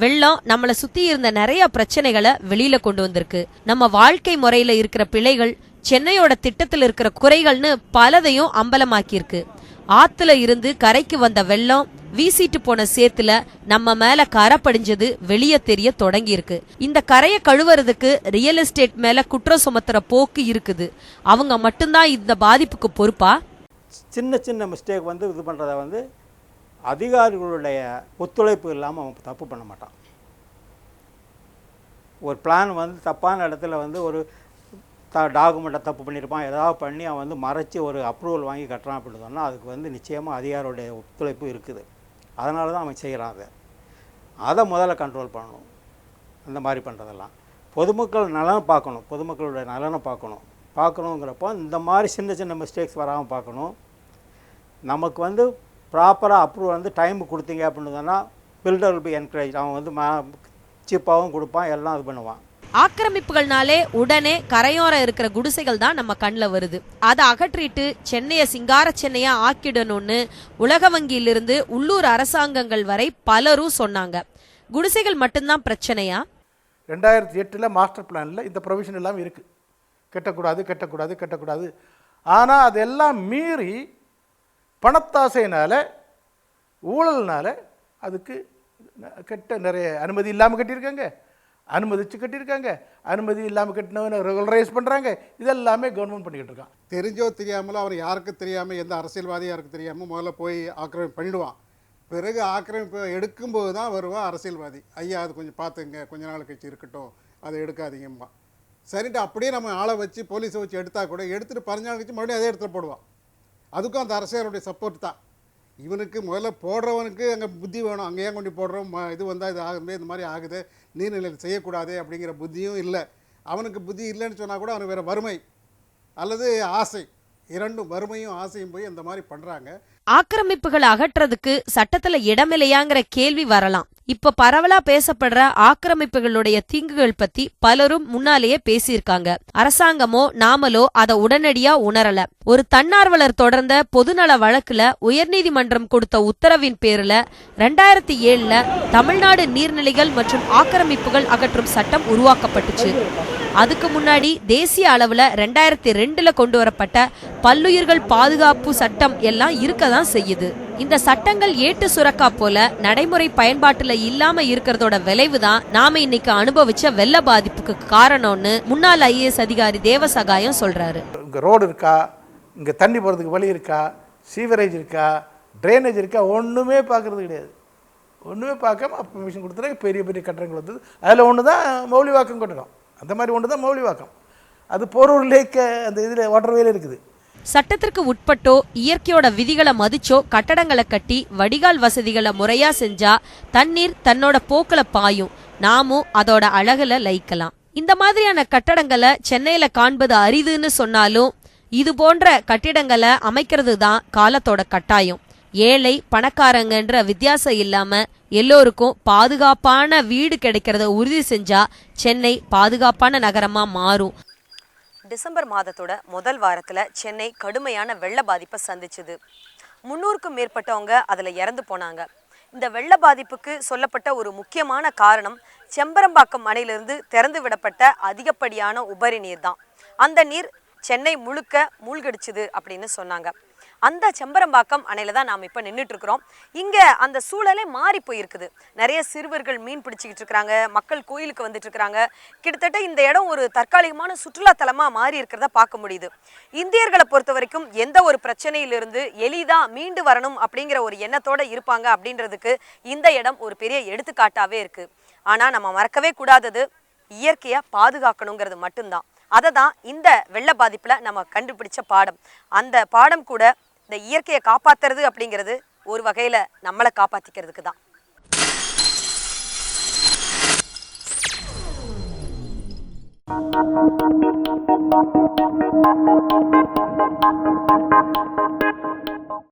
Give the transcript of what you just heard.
வெள்ளம் நம்மள சுத்தி இருந்த நிறைய பிரச்சனைகளை வெளியில கொண்டு வந்திருக்கு. நம்ம வாழ்க்கை முறையில இருக்கிற பிழைகள், சென்னையோட திட்டத்தில் இருக்கிற குறைகள்னு பலதையும் அம்பலமாக்கியிருக்கு. ஆத்துல இருந்து கரைக்கு வந்த வெள்ளம் வீசிட்டு போன சேத்துல நம்ம மேல கரை படிஞ்சது வெளியே தெரிய தொடங்கி இருக்கு. இந்த கரையை கழுவுறதுக்கு ரியல் எஸ்டேட் மேல குற்றம் சுமத்துற போக்கு இருக்குது. அவங்க மட்டும்தான் இந்த பாதிப்புக்கு பொறுப்பா? சின்ன சின்ன மிஸ்டேக் இது பண்ணுறத அதிகாரிகளுடைய ஒத்துழைப்பு இல்லாமல் அவன் தப்பு பண்ண மாட்டான். ஒரு பிளான் தப்பான இடத்துல ஒரு டாக்குமெண்ட்டை தப்பு பண்ணியிருப்பான், ஏதாவது பண்ணி அவன் மறைச்சி ஒரு அப்ரூவல் வாங்கி கட்டுறான் அப்படின்னு சொன்னால் அதுக்கு நிச்சயமாக அதிகாரிகளுடைய ஒத்துழைப்பு இருக்குது. அதனால தான் அவன் செய்கிறான். அதை முதல்ல கண்ட்ரோல் பண்ணணும். அந்த மாதிரி பண்ணுறதெல்லாம் பொதுமக்கள் நலனை பார்க்கணும், பொதுமக்களுடைய நலனை பார்க்கணுங்கிறப்போ இந்த மாதிரி சின்ன சின்ன மிஸ்டேக்ஸ் வராமல் பார்க்கணும். நமக்கு ப்ராப்பராக அப்ரூவல் டைமுக்கு கொடுத்தீங்க அப்படின்னு சொன்னால் பில்டர் வில் பி என்கரேஜ். அவன் சீப்பாகவும் கொடுப்பான், எல்லாம் இது பண்ணுவான். ஆக்கிரமிப்புகள்னாலே உடனே கரையோரம் இருக்கிற குடிசைகள் தான் நம்ம கண்ணில் வருது. அதை அகற்றிட்டு சென்னையை சிங்கார சென்னையா ஆக்கிடணும்னு உலக வங்கியிலிருந்து உள்ளூர் அரசாங்கங்கள் வரை பலரும் சொன்னாங்க. குடிசைகள் மட்டும்தான் பிரச்சனையா? 2008 மாஸ்டர் பிளானில் இந்த ப்ரொவிஷன் எல்லாம் இருக்குது. கட்டக்கூடாது. ஆனால் அதெல்லாம் மீறி பணத்தாசையினால, ஊழல்னால அதுக்கு நிறைய அனுமதி இல்லாமல் கட்டியிருக்காங்க, அனுமதிச்சு கட்டியிருக்காங்க, அனுமதி இல்லாமல் கட்டினவனை ரெகுலரைஸ் பண்ணுறாங்க. இதெல்லாமே கவர்மெண்ட் பண்ணிக்கிட்டு இருக்கான். தெரிஞ்சோ தெரியாமலோ அவர் யாருக்கு தெரியாமல், எந்த அரசியல்வாதி யாருக்கு தெரியாமல் முதல்ல போய் ஆக்கிரமிப்பு பண்ணிவிடுவான். பிறகு ஆக்கிரமிப்பு எடுக்கும்போது தான் வருவான் அரசியல்வாதி. ஐயா அது கொஞ்சம் பார்த்துங்க, கொஞ்ச நாள் கழிச்சு இருக்கட்டும், அதை எடுக்காதீங்கம்மா. சரின்ட்டு அப்படியே நம்ம ஆளை வச்சு போலீஸை வச்சு எடுத்தால் கூட எடுத்துகிட்டு 15 நாள் கழிச்சு மறுபடியும் அதே இடத்துல போடுவான். அதுக்கும் அந்த அரசியலுடைய சப்போர்ட் தான். இவனுக்கு முதல்ல போடுறவனுக்கு அங்கே புத்தி வேணும். அங்கேயே கொண்டு போடுறோம், இது வந்தால் இது ஆகுது, இந்த மாதிரி ஆகுது, நீர்நிலையில் செய்யக்கூடாது அப்படிங்கிற புத்தியும் இல்லை. அவனுக்கு புத்தி இல்லைன்னு சொன்னால் கூட அவனுக்கு வேறு வறுமை அல்லது ஆசை, இரண்டும் வறுமையும் ஆசையும் போய் அந்த மாதிரி பண்ணுறாங்க. ஆக்கிரமிப்புகளை அகற்றதுக்கு சட்டத்துல இடமில்லையாங்கிற கேள்வி வரலாம். இப்ப பரவலா பேசப்படுற ஆக்கிரமிப்புகளுடைய தீங்குகள் பத்தி பலரும் முன்னாலேயே பேசியிருக்காங்க. அரசாங்கமோ நாமளோ அதை உடனடியா உணரல. ஒரு தன்னார்வலர் தொடர்ந்த பொதுநல வழக்குல உயர்நீதிமன்றம் கொடுத்த உத்தரவின் பேர்ல 2007 தமிழ்நாடு நீர்நிலைகள் மற்றும் ஆக்கிரமிப்புகள் அகற்றும் சட்டம் உருவாக்கப்பட்டுச்சு. அதுக்கு முன்னாடி தேசிய அளவுல 2002 கொண்டு வரப்பட்ட பல்லுயிர்கள் பாதுகாப்பு சட்டம் எல்லாம் இருக்கதான் செய்யுது. இந்த சட்டங்கள் ஏட்டு சுரக்கா போல நடைமுறை பயன்பாட்டுல இல்லாம இருக்கிறதோட விளைவுதான் நாம இன்னைக்கு அனுபவிச்ச வெள்ள பாதிப்புக்கு காரணம்னு முன்னாள் IAS அதிகாரி தேவசகாயம் சொல்றாரு. இங்க ரோடு இருக்கா, இங்க தண்ணி போறதுக்கு வழி இருக்கா, சீவரேஜ் இருக்கா, ட்ரைனேஜ் இருக்கா, ஒண்ணுமே பார்க்கறது கிடையாது. ஒண்ணுமே பார்க்காம பர்மிஷன் கொடுத்துட்டு பெரிய பெரிய கட்டடங்கள் வந்தது. அதில் ஒன்று தான் மௌலிவாக்கம் கட்டடம். அந்த மாதிரி ஒன்று தான் மௌலிவாக்கம். அது போரூர் லேக் அந்த இதில் வாட்டர்வேல இருக்குது. சட்டத்திற்கு உட்பட்டோ இயற்கையோட விதிகளை மதிச்சோ கட்டடங்களை கட்டி வடிகால் வசதிகளை முறையா செஞ்சா தண்ணீர் தன்னோட போக்குல பாயும். நாமும் அதோட அழகுல லயிக்கலாம். இந்த மாதிரியான கட்டடங்களை சென்னையில காண்பது அரிதுன்னு சொன்னாலும் இது போன்ற கட்டிடங்களை அமைக்கிறது தான் காலத்தோட கட்டாயம். ஏழை பணக்காரங்கன்ற வித்தியாசம் இல்லாம எல்லோருக்கும் பாதுகாப்பான வீடு கிடைக்கிறத உறுதி செஞ்சா சென்னை பாதுகாப்பான நகரமா மாறும். டிசம்பர் மாதத்தோட முதல் வாரத்துல சென்னை கடுமையான வெள்ள பாதிப்பை சந்திச்சுது. 300க்கும் மேற்பட்டவங்க அதுல இறந்து போனாங்க. இந்த வெள்ள பாதிப்புக்கு சொல்லப்பட்ட ஒரு முக்கியமான காரணம் செம்பரம்பாக்கம் அணையிலிருந்து திறந்து விடப்பட்ட அதிகப்படியான உபரி நீர் தான். அந்த நீர் சென்னை முழுக்க மூழ்கடிச்சுது அப்படின்னு சொன்னாங்க. அந்த செம்பரம்பாக்கம் அணையில தான் நாம் இப்போ நின்றுட்டு இருக்கிறோம். இங்கே அந்த சூழலே மாறி போயிருக்குது. நிறைய சிறுவர்கள் மீன் பிடிச்சிக்கிட்டு இருக்கிறாங்க, மக்கள் கோயிலுக்கு வந்துட்டு இருக்கிறாங்க. கிட்டத்தட்ட இந்த இடம் ஒரு தற்காலிகமான சுற்றுலாத்தலமாக மாறி இருக்கிறத பார்க்க முடியுது. இந்தியர்களை பொறுத்த வரைக்கும் எந்த ஒரு பிரச்சனையிலிருந்து எளிதாக மீண்டு வரணும் அப்படிங்கிற ஒரு எண்ணத்தோடு இருப்பாங்க அப்படின்றதுக்கு இந்த இடம் ஒரு பெரிய எடுத்துக்காட்டாகவே இருக்குது. ஆனால் நம்ம மறக்கவே கூடாதது இயற்கையை பாதுகாக்கணுங்கிறது மட்டும்தான். அதை தான் இந்த வெள்ள பாதிப்பில் நம்ம கண்டுபிடிச்ச பாடம். அந்த பாடம் கூட இந்த இயற்கையை காப்பாத்துறது அப்படிங்கிறது ஒரு வகையில் நம்மளை காப்பாற்றிக்கிறதுக்கு தான்.